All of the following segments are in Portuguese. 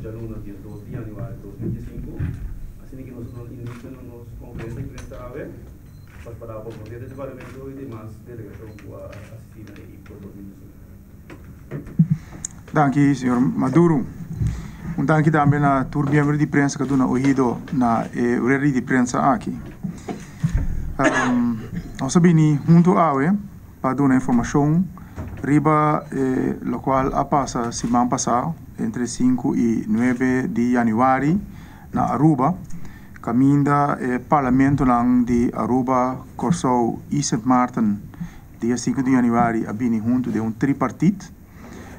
Jaluna, dia 2 de januário de 2025. Assim que nós iniciamos nossa conferência de imprensa a ver, para a promover o desenvolvimento e demais delegação com a assistida e por 2025. Danke, senhor Maduro. Danke também a turbiembro de imprensa que dona ouvido na horário de imprensa aqui. Nós sabemos junto a para dar informação riba lo qual a passa semana passada entre 5 e 9 de januário na Aruba caminda parlamento de Aruba Corsou e St. Maarten dia 5 de januário a bini junto de tripartite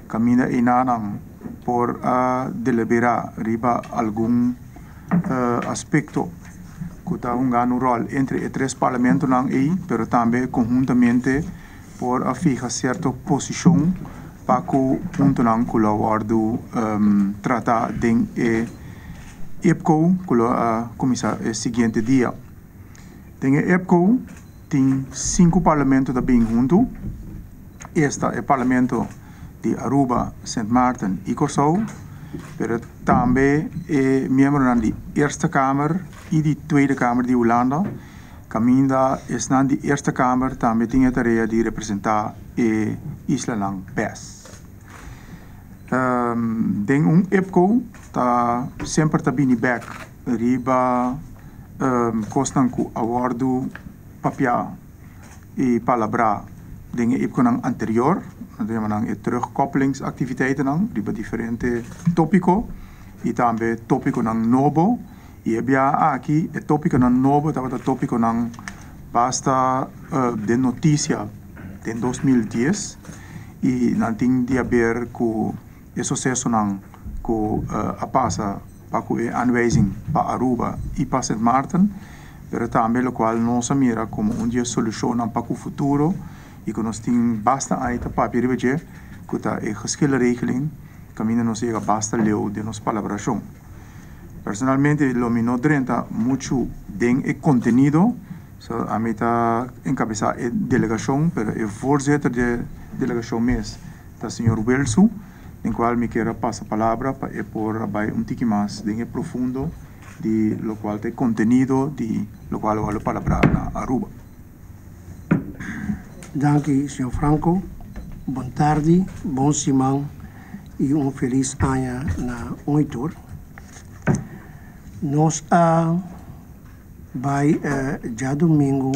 caminda enanang por a deliberar riba algum aspecto que está jugando rol entre os três parlamentos aí, pero também conjuntamente por a fijar certa posição para que junto não colaborado tratar de EPCO que começa o seguinte dia. Tem EPCO tem 5 parlamentos também junto. Este é o parlamento de Aruba, St. Maarten e Corsou, pero também é membro da Eerste Kamer e da Tweede Kamer de Holanda. Caminda está na Eerste Kamer, também tem a tarefa de representar a Isla lang PES. Tem EPCO, está sempre está bem back, riba costan com awardo papia e palabra tem EPCO anterior. Nang terugkoppelingsactiviteiten nang riba diferente tópico e também tópico nang novo e habia aqui o tópico nang novo tava tópico nang basta de notícia de 2010 e não tem de haver com o sucesso nang com a passa para com a aanwijzing para Aruba e para St. Maarten, pero também o qual nós mira como dia solução para o futuro. E que nós temos basta aita papier que está a geschilde regeling, caminho nos chega basta leu de nossa palabração. Personalmente, lo me no drenta muito den e contenido, so a mim está encabeçar a delegação, pero o voorzitter de delegação mês, tá senhor Welsu, em qual me quero passar a palavra para por vai tique mais den e profundo de lo qual tem contenido de lo qual vale palavra na Aruba. Danke, senhor Franco. Boa tarde, bom semana e feliz ano na Unitor. Nós vai já domingo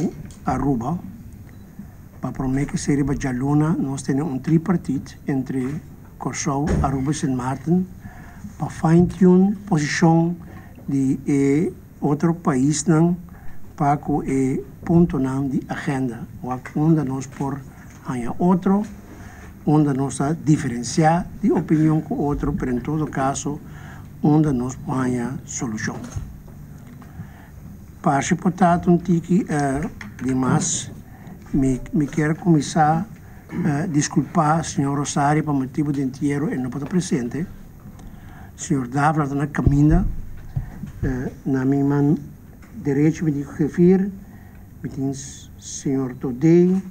a Aruba para prometer que seria já luna nós temos tripartite entre Corsou, Aruba e St. Maarten para fine-tune posição de outro país não para que ponto de agenda, onde nós por ganhar outro, onde nós diferenciar de opinião com outro, mas em todo caso, onde nós ganhar solução. Para se portanto, tique demais, me quero começar a desculpar, senhor Rosário, para motivo de inteiro, ele não pode estar presente. Senhor Dávila na caminha, na minha mão direito me digo refir, me tem senhor Todei,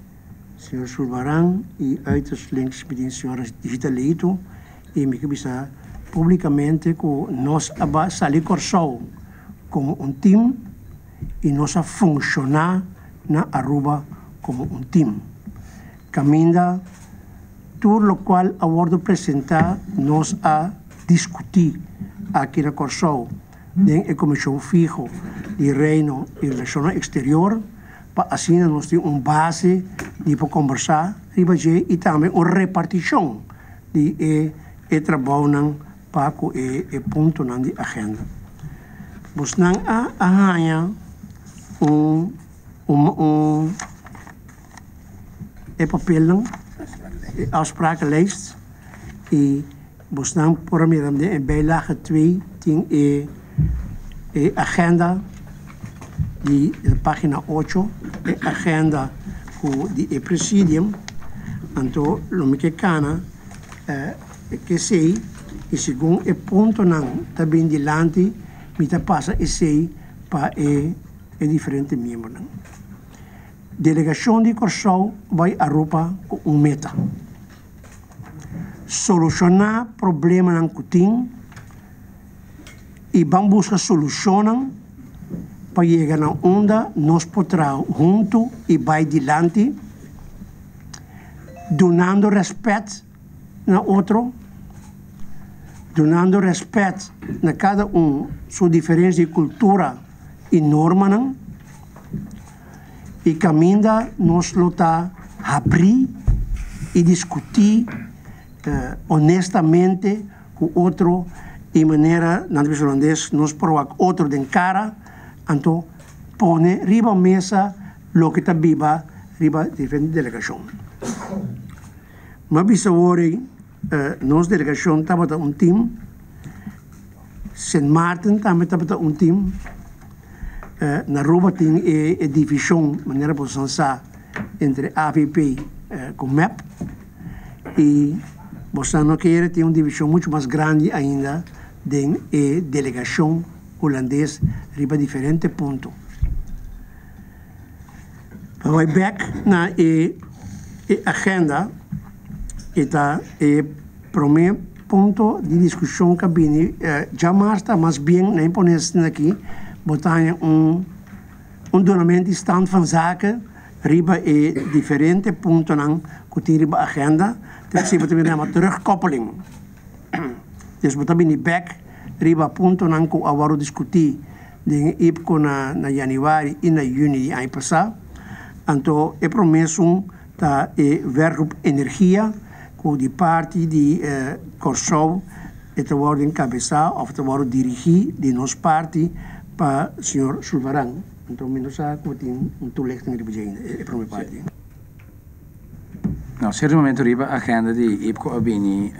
senhor Sulbaran e outros links me tem senhora Digitaleito e me começar publicamente com nós sair Corsou como time e nós a funcionar na Aruba como time. Caminda tudo o qual abordo apresentar nós a discutir aqui na Corsou em comissão fijo de Reino e Relações Exterior para assim nós temos base de para conversar e também uma repartição de trabalho para o ponto de agenda. Nós não há papel afsprakenlijst e nós não por meio de bijlage 2 tem agenda de página 8, agenda de presidium, então lo que cana que sei e segundo o ponto não também dilante me passa e sei para diferentes membros. Delegação de Corsou vai a Aruba com meta. Solucionar problema não que tem e vamos buscar soluções para chegar na onda, nós podemos juntos e vai adiante, donando respeito na outro, donando respeito na cada sua diferença de cultura e norma, e caminha nós lutar, abrir e discutir honestamente com o outro, e maneira, na divisão holandês, nós provar outro de cara, então, põe riba a mesa o que está viva, riba diferente delegação. Mas, bisa hoje, nossa delegação estava um time, St. Maarten também estava um time, na Aruba tem a divisão, maneira por pensar, entre AVP com MEP, e você não quer ter uma divisão muito mais grande ainda de delegação holandesa riba diferente ponto. Vai back na agenda está primeiro ponto de discussão cabine já mais bem na imponência aqui botar donamento de stand van zaken riba diferente ponto nan que riba agenda tem se também uma terugkoppeling. Dus we hebben back riba ponto nan ko awaro discutir de IPCO na januari e na juni ano passado. Então é promessa da werkgroep energia com de parte de Corsou te worden encabeçado of te worden dirigir de nossa parte para o senhor Sulvarang. Então menos a que tem toelichting riba é primeira parte. Nou, certo momento riba agenda de IPCO abini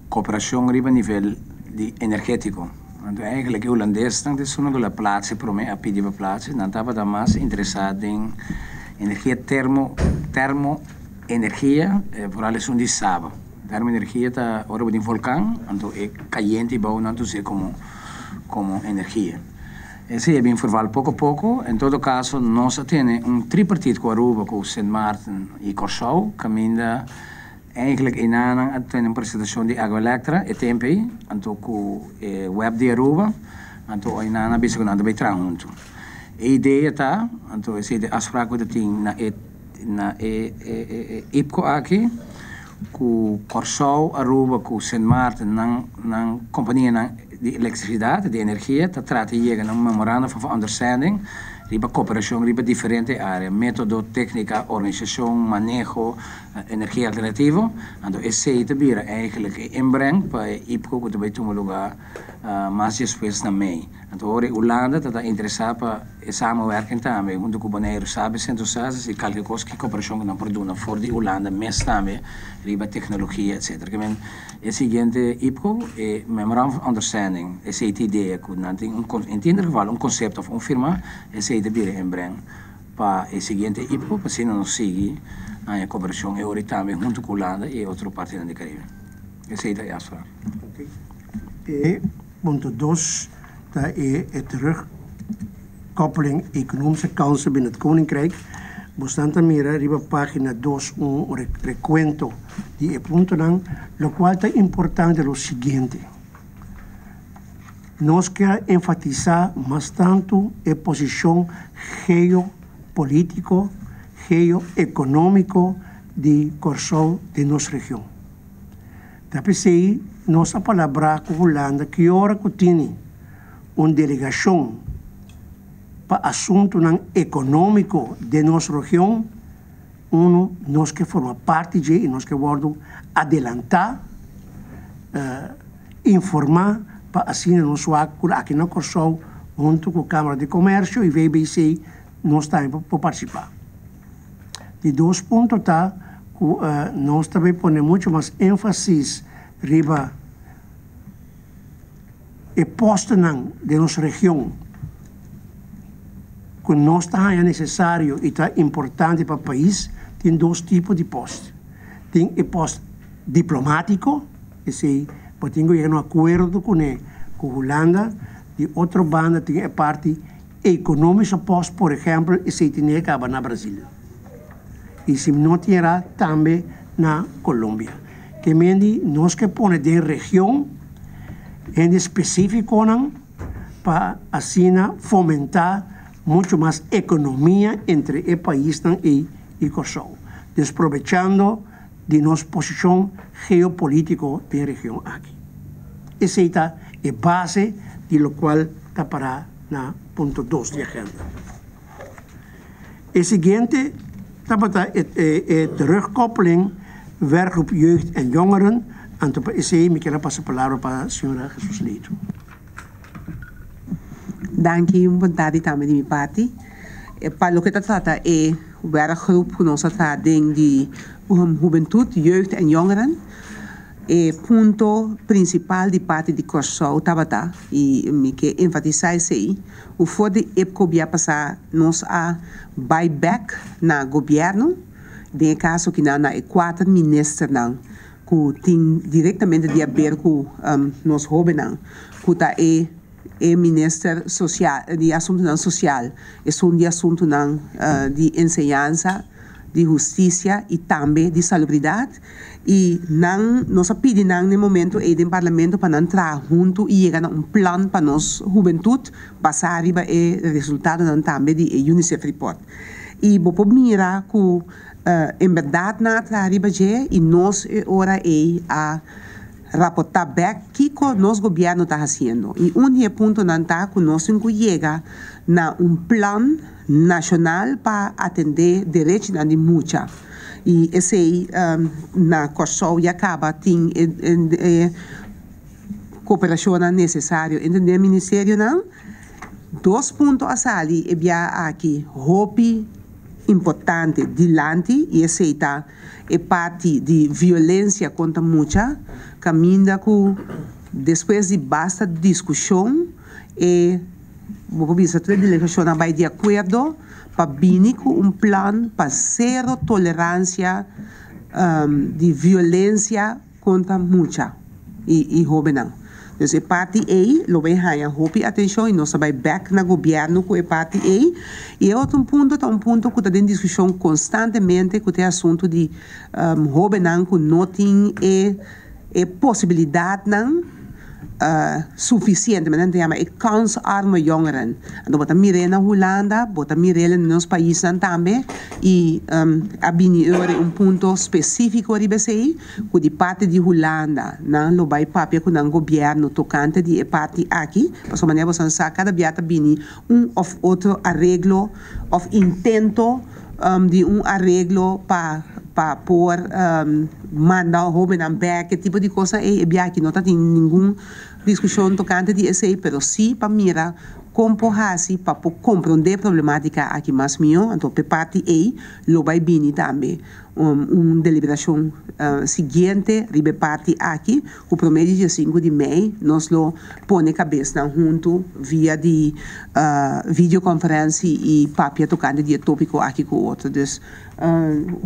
cooperação riba nível de energético. Então eigenlijk Holandês dan is zo'n goede plaats voor mij op die plaats. Dan hebben we mais interessado em energia termo energia vooral is die saba. Termo energia tá ora de vulcão, então é caliente bom não tu sei como energia. Esse é bem formal pouco a pouco. Em todo caso nós temos tripartite com Aruba, com St. Maarten e Corsou, caminda eigenlijk in aanhang aan een presentatie die Agroelectra, het TMP, en ook web de Aruba, en ook in aanhang bezig aan de bijtragen. De idee is dat, en ook is de afspraak met het team na IPCO aqui, com Corsou, Aruba, com St. Maarten, na companhia de eletricidade, de energia, dat trata de chegar a memorandum of understanding. Riba cooperação, riba diferente área, método, técnica, organização, manejo, energia alternativa. Então, esse é eigenlijk inbreng para IPCO que vai ter um lugar mais despesas também. Então, a Holanda está interessada para samenwerking também, junto com o Bonaire, sabe, centro SASAS e qualquer coisa que cooperação que não produz for de Holanda, mas também riba tecnologia, etc. Que é o seguinte, IPCO é memorandum of understanding, essa ideia que não tem entender geval conceito of firma, esse de bire inbreng para o seguinte IPCO para se não seguir a cooperação e também junto com a Holanda e outra parte do Caribe. Essa é a ideia. E ponto 2 dat é terugkoppeling economische kansen binnen het Koninkrijk. Bastante mira riba página 2 recuento de ponto nan, lo cual é importante o seguinte. Nós queremos enfatizar mais tanto a posição geopolítico, geoeconômico de Corsou de nossa região. Daí, nossa palavra com a Holanda, que agora tem uma delegação para assunto econômico de nossa região, nós que formamos parte de e nós que vamos adelantar, informar, para assim nós aqui na Corsou, junto com a Câmara de Comércio e VBC, nós também para participar. De 2 pontos tá, nós também ponemos muito mais ênfase riba e posto de nossa região, que nós é necessário e está importante para o país, tem 2 tipos de postos. Tem o posto diplomático, esse tenho um acordo com a Holanda, de outra banda tem a parte econômica posto, por exemplo, esse tem que acabar na Brasil. E se não terá também na Colômbia. Que mendi nós que põe de região en específico para así fomentar mucho más economía entre el país y Kosovo, desprovechando de nuestra posición geopolítica de la región aquí. Esa es la base de lo cual está para el punto 2 de agenda. El siguiente está para terugkoppeling werkgroep jeugd en jongeren. En op ese me quiero pasar la palabra para la señora Jesús Leito. Danke, vontade também de minha parte. Para o que trata é o werkgroep que nós tratamos de juventude, jeugd en jongeren. O ponto principal de parte de Kosovo estava e me que enfatizar isso aí. O for de época que passar nós a buyback na governo, de caso que na 4 ministros não que tem diretamente de ver com nós jovens que tá é ministro social de assunto não social, é de assunto não de ensinança, de justiça e também de salubridade. E nós pedimos no momento do parlamento para entrar junto e chegar a plano para nós juventude passar arriba o resultado também de UNICEF report. E vou mirar que em verdade na arriba já e nós agora a rapportar back que o nosso governo está fazendo. E ponto não está que nós chega na plano nacional para atender direitos de muita. E esse aí, na Kosovo, acaba tem cooperação necessária entre o Ministério. 2 pontos a sair é aqui, roupa importante, dilante, e esse é parte de violência contra muita, caminha que depois de basta discussão, vou ver se a delegação vai de acordo para vir com plano para zero tolerância de violência contra muita e jovens. Então, a parte A, lo vai ganhar roupa atenção e nós vai back no governo com a parte A. E outro ponto que está em discussão constantemente com o assunto de jovens que não tem possibilidade suficiente, mas não tem kansarme jongeren. Então, bota mirar na Holanda, bota mirar nos países também, e abini ponto específico de BCI, que de parte de Holanda, não vai papel com o governo tocante de parte aqui, para essa maneira você sabe cada biata bini ou outro arreglo, ou intento de arreglo para pôr mandar o jovem na back, que tipo de coisa é aqui, não tem nenhuma discussão tocante de esse, mas sim para mirar como assim para compreender a problemática aqui mais melhor. Então, para parte A, lo vai vir também deliberação seguinte, ribe parte aqui, o promedio de 5 de maio, nós lo põe cabeça junto via de videoconferência e papel tocante de tópico aqui com o outro. Então,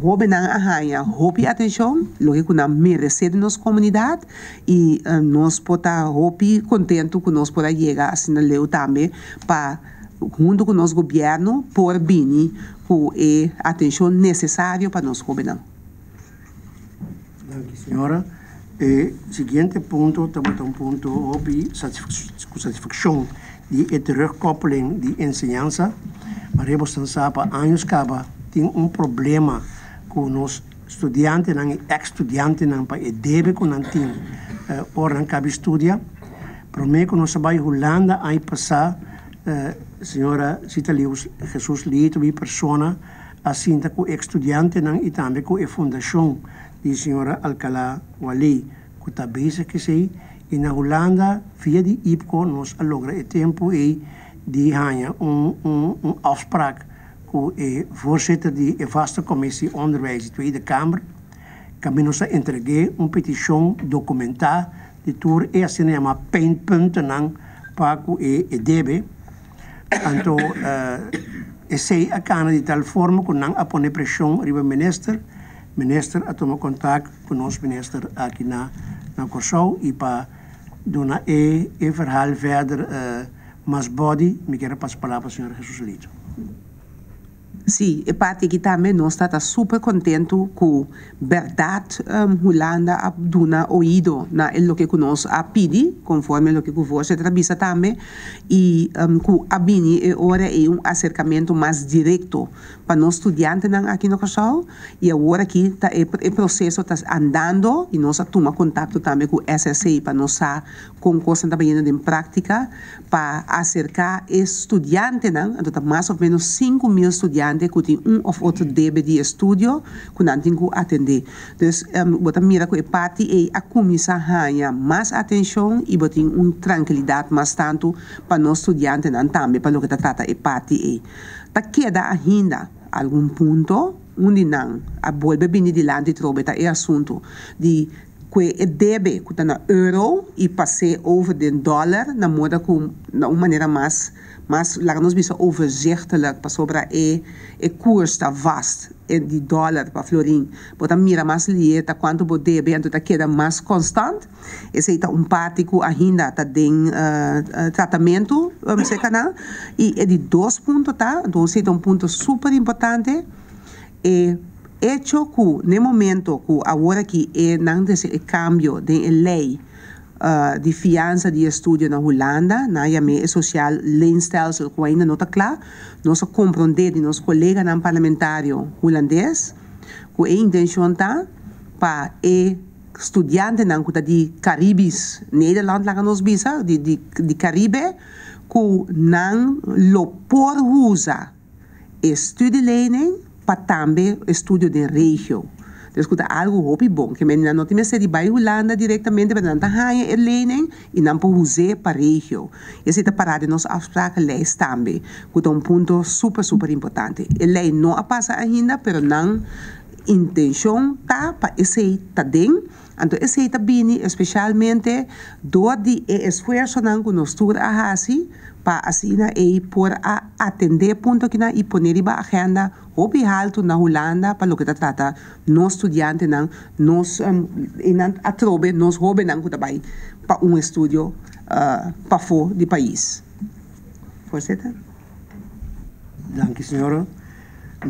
jovem não arranha, roupa e atenção, lo que nós merecemos nossa comunidade e nós podemos roupa contento que nós podemos chegar assim na lei também para junto com o nosso governo por vir com a atenção necessária para nós jovens. Obrigada, senhora. Seguinte ponto, também ponto sobre satisfação de terugkoppeling de ensinança. Mas você sabe, há anos que tem problema com os estudantes e ex-estudantes para deve com não tem hora que estudia. Para mim, quando nós vai Holanda, aí passar senhora Cita Jesus Leito, a pessoa assim com ex-estudante e também com a fundação de senhora Alcalá Wali, que está bezig que e na Holanda, via de IPCO, nós logra o tempo de ganhar afspraak com o voorzitter da vaste commissie onderwijs de Tweede Kamer, que nos entreguei petição documentar de tour e assim chama pijnpunten para o EDB. Então, esse a cana de tal forma que não apone pressão riba minister a tomar contato com o nosso minister aqui na Kosovo e para dar o verhaal verder mais body. Me quero passar a palavra para o senhor Jesus Leito. Sim, e parte que também nós está super contento com verdade Holanda a duna ouído na lo que nós a pedi, conforme lo que você trabalha também, e com a bini e ora é acercamento mais direto para nós estudantes aqui no Casal, e agora aqui tá o processo está andando e nós toma contato também com o SSI para nós com coisa também em prática para acercar estudantes, então mais ou menos 5.000 estudantes que tem of outro debe de estudo que não tem que atender. Dus, bota mira que a parte é a começar a ganhar mais atenção e botar tranquilidade mais tanto para nós estudantes também, para o que trata a parte é. Tá queda ainda algum ponto onde não a volve bem de lá de trobeta é assunto de que debe que na euro e passe over de dólar na moda com na uma maneira mais laat ons bisa overzichtelijk pas sobre e koers está vast de dólar para florin bota mira mais lieta quanto debe então tá queda mais constante esse está parte que ainda tá den tratamento se canal e é de 2 pontos tá então esse é ponto super importante e hecho que no momento que agora que é não desse cambio de lei de fiança de estudo na Holanda, na é social leenstelsel que ainda não está claro, nós compreender de nosso colega não parlamentário holandês, que a intenção está para estudante não que de Caribes, Nederland lá nos bisa, de Caribe, que não lo por usa estudielening para também estudo de regio. Escuta algo hobby bom, que men não tem se de vai Holanda diretamente para não ganhar lening e não pode usar para regio. Esse está parado nos afspraken leis também, que é ponto super importante. A lei não passa ainda, pero não intenção tá para esse tá dentro. Então esse está bem, especialmente do de esforço não que nós tur a hasi para assim e por atender ponto que na e poner em agenda hobby alto na Holanda para o que trata nós estudantes não nós a trobe nós hobby não que também para estudo para fora do país. Voorzitter. Dank u, senhora.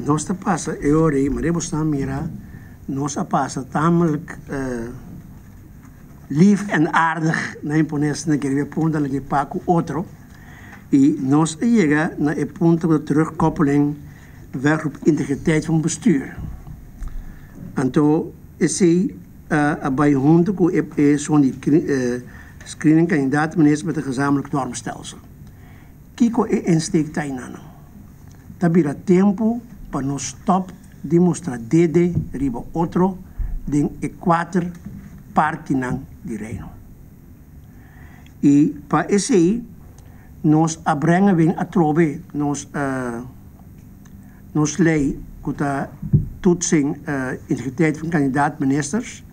Nós está passa eu mas devemos mira nós passa tamelijk lief en aardig na impones na que ponta na que paco outro e nós chega na e ponto de terugkoppeling weg op integriteit van bestuur. Então esse bij honden que zo'n screening kandidaat minister met een gezamenlijk normstelsel. Kiko insteek tainano. Tabira tempo para nos stop demonstrar dede riba outro den equator parte nan di reino. E para esse nos abrenga bem a trove nos lei que está toetsing integriteit van kandidaat ministers.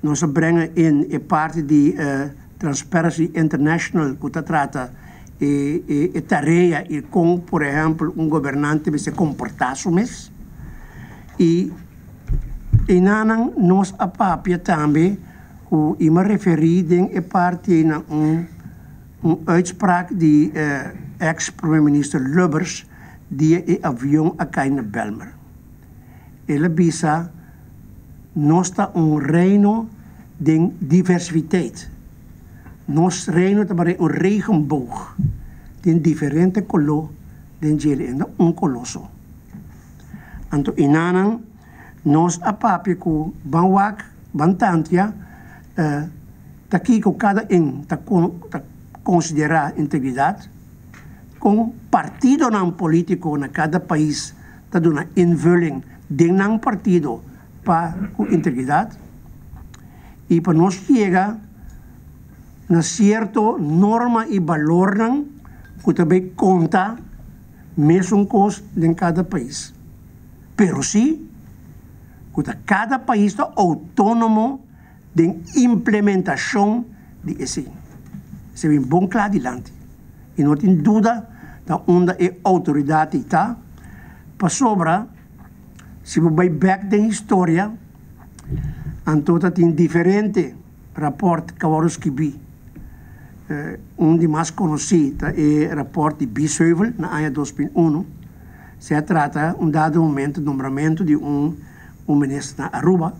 Nos abrenga in e parte di Transparency International que trata e tarefa e com, por exemplo, governante se comportar-se mesmo. E nanan nos apapia também o me referi e parte na uitspraak die ex-premier-minister Lubbers die avião a cair na Belmer. Ele bisa nós está reino de diversiteit. Nos reino também regenboog de diferente color den jere en colosso. Anto inanan nos apapi ku banwak bantantia taki ko cada ta considerar integridade com partido não político na cada país ta dona invulling de não partido para com integridade e para nós chega na certo norma e valor não que também conta mesmo coisa em cada país. Pero sim, que cada país está autônomo de implementação de esse. Isso é bem bom claro adiante. E não tem dúvida da onde a autoridade está. Para sobra, se você vai back da história, então tem diferente rapport que vamos escrever. Um de mais conhecido é o rapport de Biesheuvel, na ano 2001. se trata um dado momento do nombramento de um ministro na Aruba.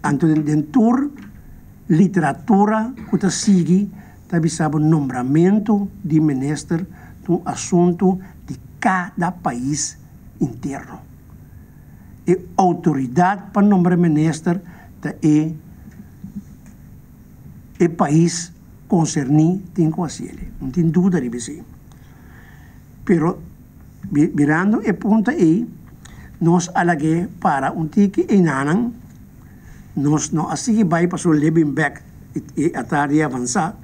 Então, dentro literatura que está seguindo, também sabe o nombramento de ministro de um assunto de cada país interno. E autoridade para nombrar ministro é o país concernido tem com ele. Não tem dúvida de isso. Pero, mirando o ponto aí, nós alaguei para um tique enanan, nós não assim vai para o living back e a tarde avançar.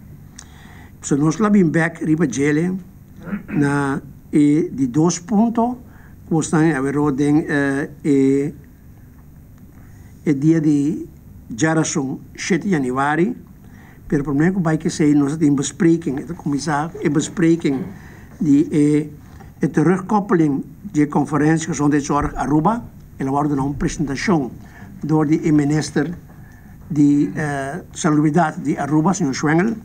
So nós living back riba gele na de 2 pontos, costan avero den dia de jarason 7 januari. Pero por meio vai que sei nós temos bespreking, het commissaris bespreking die terugkoppeling de conferentie gezondheidszorg Aruba. Er wordt een presentatie door de minister de Salubridade de Aruba, senhor Schwengel.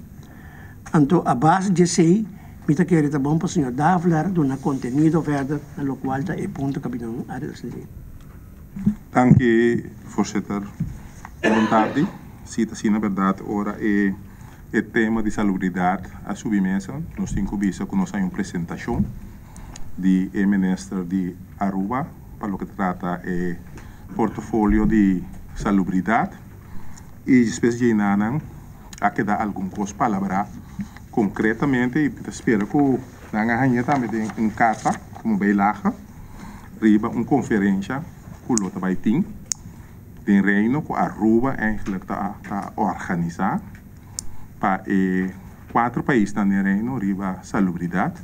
Então, a base de sei, me querer tá bom para o senhor Davler, do na conteúdo verder, na qual tá é ponto capitão área da cidade. Dank u, voorzitter. Boa tarde. Sim, na verdade, ora é o tema de salubridade a submesa. Nós temos que nós uma apresentação de ministro de Aruba, para o que trata é portfólio de salubridade. E depois de nada, há que dar algumas coisas palavras concretamente. E espero que na ganha também tem uma carta, como bem lá, riba uma conferência que o outro vai ter. De reino que Aruba eigenlijk está organizar para 4 países no reino riba salubridade.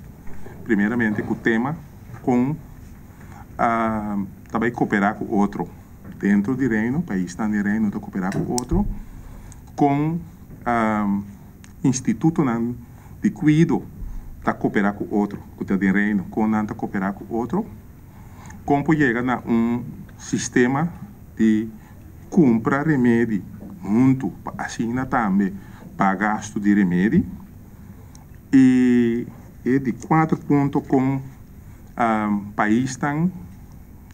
Primeiramente o tema com também cooperar com outro dentro do reino, país no reino de cooperar com outro, com instituto de cuidado de cooperar com outro, que está de reino, com nanta cooperar com outro, como chega na sistema de compra remédio junto, assim também para gasto de remédio e de 4 pontos com país tão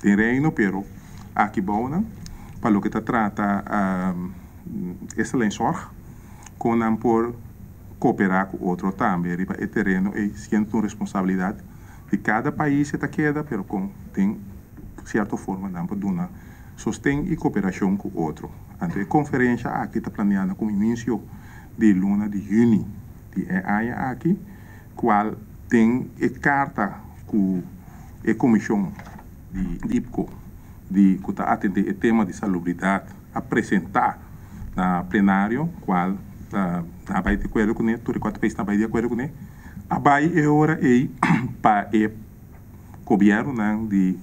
de reino, pero aqui bom, para o que trata excelente sorte, com não por cooperar com outro também, o terreno é sendo uma responsabilidade de cada país que queda, pero com tem certa forma não por dar sostém e cooperação com o outro. Então, a conferência aqui está planeada com o início de luna de junho, de aqui, qual tem a carta com a comissão de IPCO, que está atendendo o tema de salubridade, apresentar na plenário, qual vai de acordo com ele, todos os 4 países vai de acordo com ele. A vai é hora para o governo de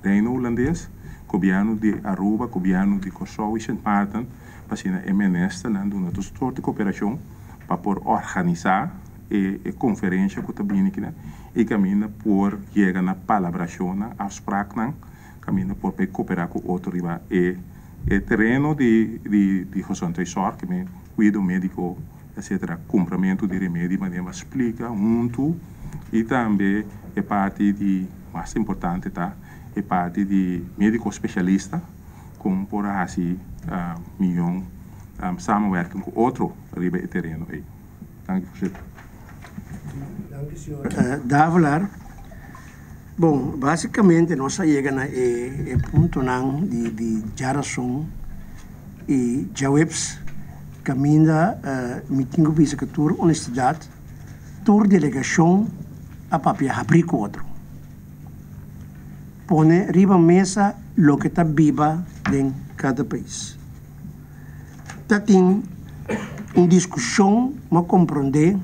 Reino Holandês, governo de Aruba, governo de Kosovo e Sint Maarten, para ser a ministra, dando uma soort de cooperação para organizar a conferência que está vindo aqui, e caminha por chegar na palabração, na afspraak, caminha por cooperar com outro riba. E terreno de gezondheidszorg, cuidado médico, etc., comprimento de remédio, mas explica muito, e também é parte de, mais importante, tá? É parte de médico especialista, como por assim, samenwerking com outro riba e terreno aí. Dank u, voorzitter. Dank u, senhor Davler. Bom, basicamente nós chegamos a ponto de geração e jawabs caminha meeting visa que tour honestidade, tour delegação a papel abrir com outro. Pone riba mesa lo que está viva em cada país. Tá tem uma discussão, mas compreender,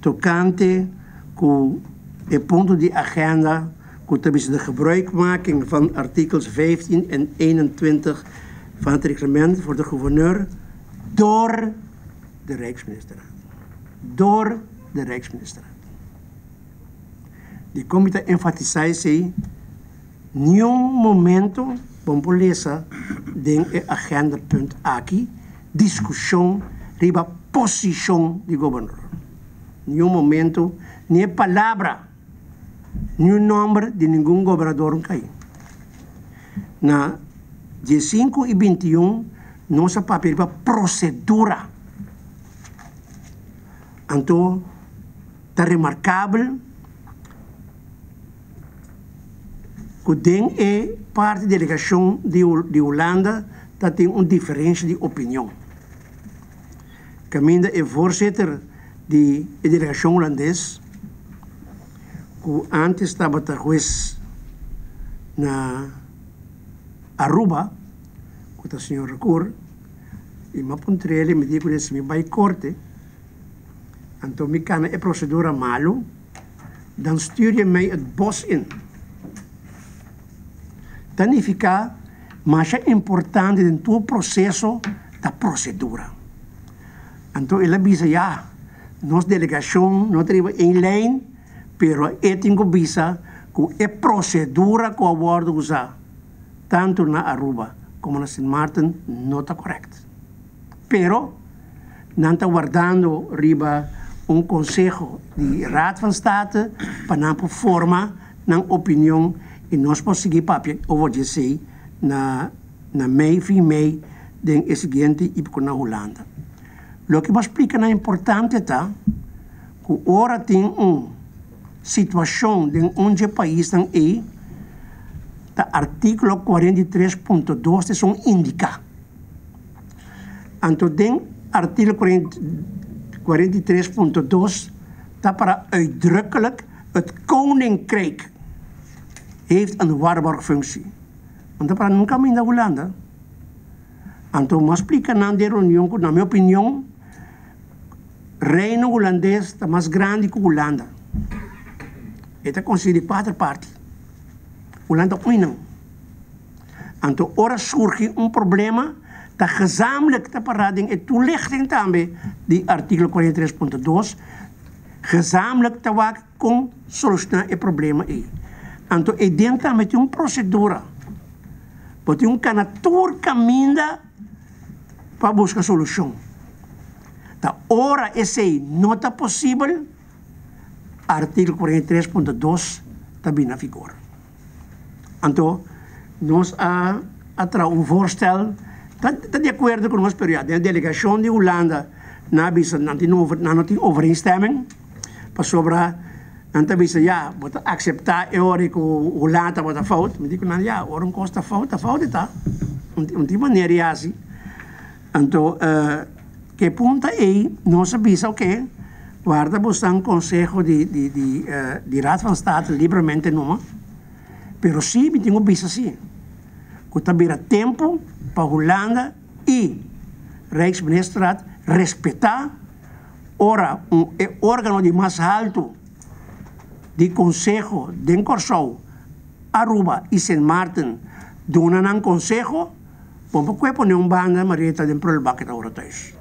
tocante com o ponto de agenda, que talvez de gebruikmaking van artikels 15 en 21 van het reglement voor de gouverneur door de Rijksministeraat. Door de Rijksministeraat. Die comité enfatiseert nenhum momento, vamos lezen, den agendapunt aqui, discussão, riba posição do governador. Nenhum momento, nem palavra nenhum nome de nenhum governador cai. Na 15 e 21, nossa papel para procedura. Então, está remarcável que den é parte da delegação de Holanda que tem uma diferença de opinião. Caminda é voorzitter da delegação holandesa, que antes estava talvez na Aruba, com o senhor Recur, e me apontei ele me disse que me vai corte. Então, me kan é procedura malo, dan stuur je mij het bos in. Dan fica mais importante in todo processo da procedura. Então, ele avisa, ja, nossa delegação não tem em lijn, pero eu tenho visa que a procedura que eu vou usar, tanto na Aruba como na Sint Maarten, não está correta. Pero, não está guardando riba conselho de Raad van State para não formar uma opinião e nós podemos seguir papel over dizer na mei den seguinte e na Holanda. O que me explica é importante tá que ora tem situação de onde país tem aí tá artículo 43.2 são indica. Então den artículo 43.2 dat para uitdrukkelijk het koninkrijk heeft een waarborgfunctie. Want dat para nunca in de Holanda. Então, mas explica na reunião que, na minha opinião, reino holandês está mais grande que Holanda. Ele é considerado quatro partes. Holanda não. Então, ora surge problema dat gezamenlijk te paraden en toelichting também die artikel 43.2 gezamenlijk te waken kon solucionar het probleem. Então, ik denk dat met een procedure, dat een kanator caminda para buscar solução. Da hora esse não está possível, artikel 43.2 está bem na vigor. Então, nós a voorstel. Está de acordo com o nosso período. A delegação de Holanda não tem overeenstemming sobre não tem moet acceptar que Holanda wordt fout. Me digo ja, waarom kost dat fout? Dat fout está. Op die manier é assim. Então, que ponto é nós sabemos que guarda buscar conselho de Raad van State livremente não, pero sim me tenho visto assim. Que também tempo para Holanda e Rijksministerraad respeitar ora órgão de mais alto de Conselho de Corsou, Aruba e Sint Maarten donan ang konseho, vamos poner banda marita dentro del bucket ahora thuis.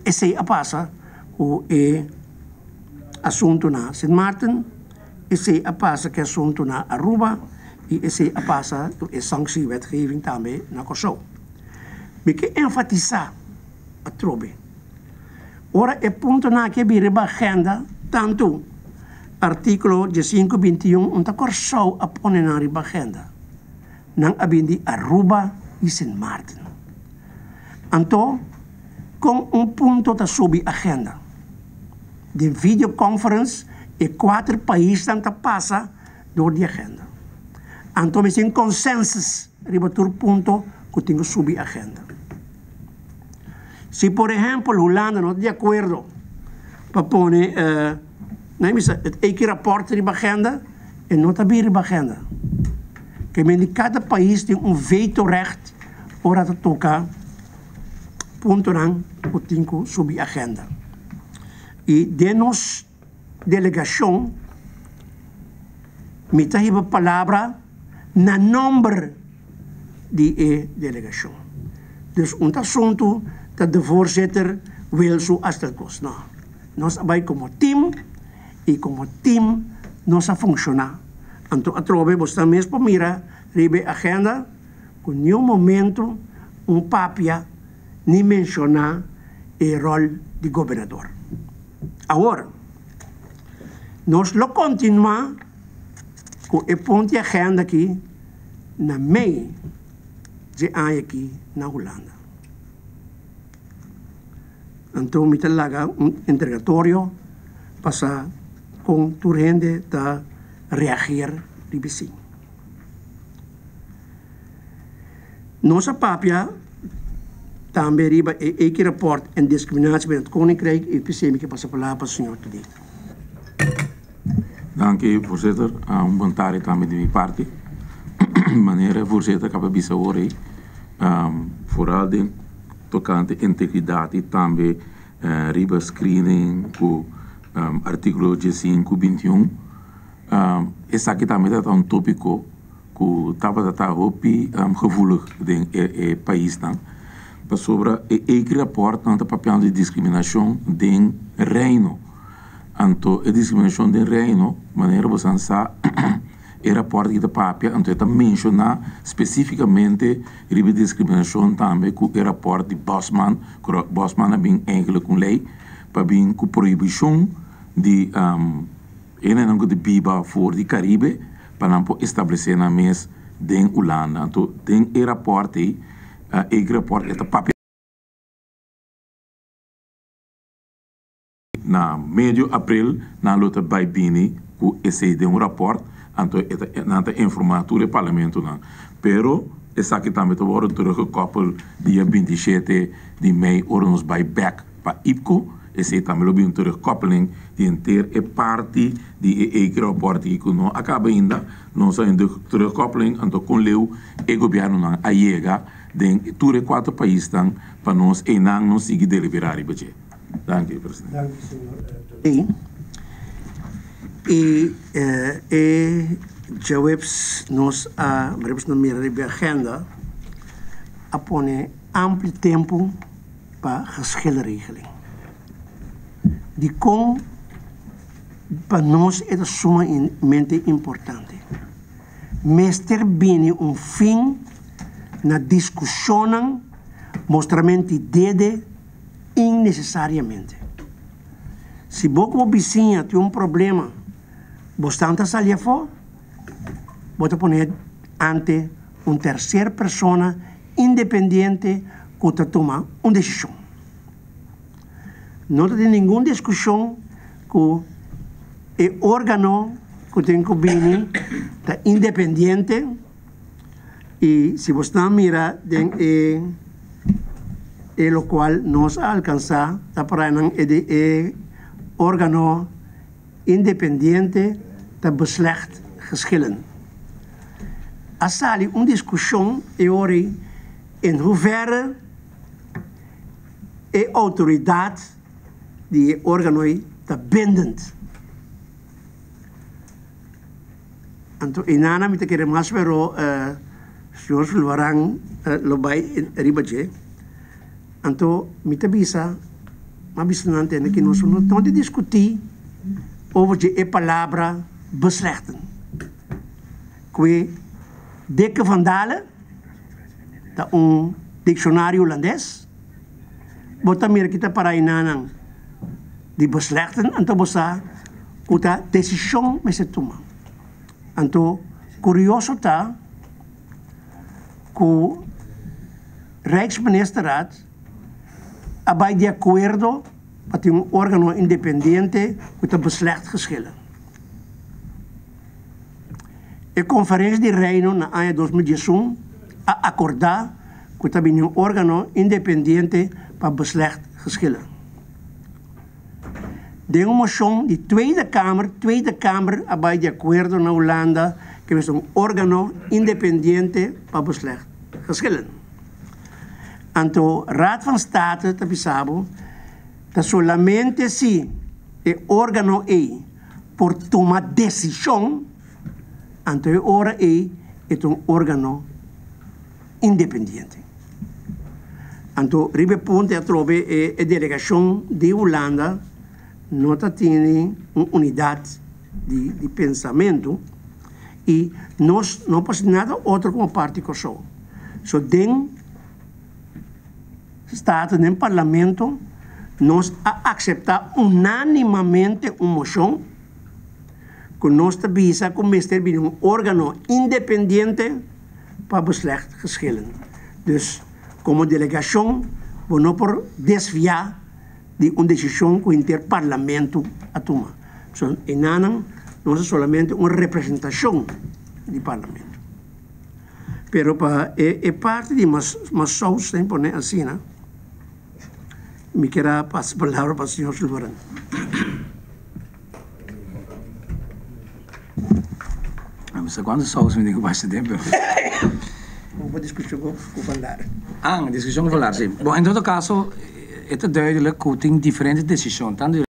Esse passa o assunto na Sint Maarten, esse passa que assunto na Aruba e esse passa a sanctiewetgeving também na Corsou. Me que enfatizar a trobe. Ora é ponto na que vira a agenda tanto artículo 1521 onde a Corsou a pone na agenda. Nang abindi Aruba e Sint Maarten. Então, com ponto da sub-agenda. De videoconference e 4 países que passa door die agenda. Então, we zijn consensus ribatur ponto que tem sub-agenda. Se, por exemplo, Holanda não está de acordo para pôr het één rapport in de agenda en não está bem in de agenda. Que cada país tem vetorecht para tocar ponto lang que tem sub-agenda. E de nossa delegação, me está a palavra na nome de delegação. Dus assunto dat de voorzitter wil zoals dat kost. Nou, nós vai como team e como team nós funciona. Então, atrove você mesmo mira ribe agenda com nenhum momento papia nem mencionar o rol de governador. Agora, nós lo continua com o ponto de agenda aqui, na mei, de ano aqui na Holanda. Então, me laga interrogatório, para com tu rende da reagir de vizinho. Nossa papia também riba que rapport en discriminatie binnen het Koninkrijk. Ik precies me passa palavra para o senhor today. Dank u, voorzitter. Een commentari também de minha parte. Meneer voorzitter, ik heb bisa horen. Vooral de tocante integriteit também riba screening ku artigo 15-21. Essa aqui também é um tópico que estava hopi gevoelig in país dan. Sobre o rapport aan het papel de discriminatie in Reino. Anto a discriminatie in Reino, wanneer we zijn sa, o rapport que papel, anto está menciona specificamente a discriminatie também com o rapport de Bosman, que Bosman é eigenlijk lei, para bem com proibição de de biba voor de Caribe, para não estabelecer na mes de Holanda. Anto tem o rapport aí. Ik rapport het papel na medio april na luta bij Bini ku esse de rapport anto het informatie het parlement na pero essa aqui também te worden teruggekoppeld dia 27 de mei ons bij back pa IPCO esse também lo een terugkoppeling die inteer parte die rapport die kuno acaba ainda não só de terugkoppeling anto com leu e governo na aiega den ture 4 países dan para nós e não seguir deliberar o budget. Dank u, presidente. Dank u, senhor. E jawabs nos a minha agenda apone amplo tempo para geschillenregeling. Die com para nós é sumamente importante. Meester bine fim na discussão mostramento de innecessariamente. Se você como vizinha tem problema, você está sair fora, você pode ante terceira pessoa independente que toma uma decisão. Não tem nenhuma discussão que o órgão que tem que vir está independente. E se você mira lo qual nos alcança para de órgão independente te beslecht geschillen. Als ali uma discussão ori in hoeverre autoriteit die órgão te bindend. Anto inana mita kere mas pero senhor Fulvarang lobai ribaje. Anto mita bisa mabisa nante que nós não te discutir over a palavra beslechten. Que Dikke van Dalen, dat dicionário holandês, bota meer kita para inanang di beslechten anto bosa uta decisão me se toma. Anto curioso ta que Rijksministerraad abai de acordo para órgão independente que te beslecht geschillen. A Conferência de Reino na ano 2011 a acordar que também órgão independente para beslecht geschillen. De uma moção de Tweede Kamer abai de acordo na Holanda que é órgão independente para beslecht geschillen. Anto Raad van State te bisabo dat solamente si o órgão por tomar decisão anto ora é órgão independente. Anto ribe ponte a trove a delegação de Holanda nota tem uma unidade de pensamento e nós não passamos nada outro como parte que só. So den Staten no Parlamento nós a aceitar unanimamente uma moção con nostra visa con minister binnen een órgano independiente para beslecht geschillen. Dus como delegación, we no por desviar de una decisión que el Parlamento a tomar. So, enanan no es solamente una representación del Parlamento. Pero para parte de más sauce en poner así, ¿no? Me quiera pasar palabra para el señor Silverán. Quando saus me digo bastante tempo. Uma discussão com falar. Discussão com falar, sim. Bom, em todo caso, é duidelijk que tem diferentes decisões, tanto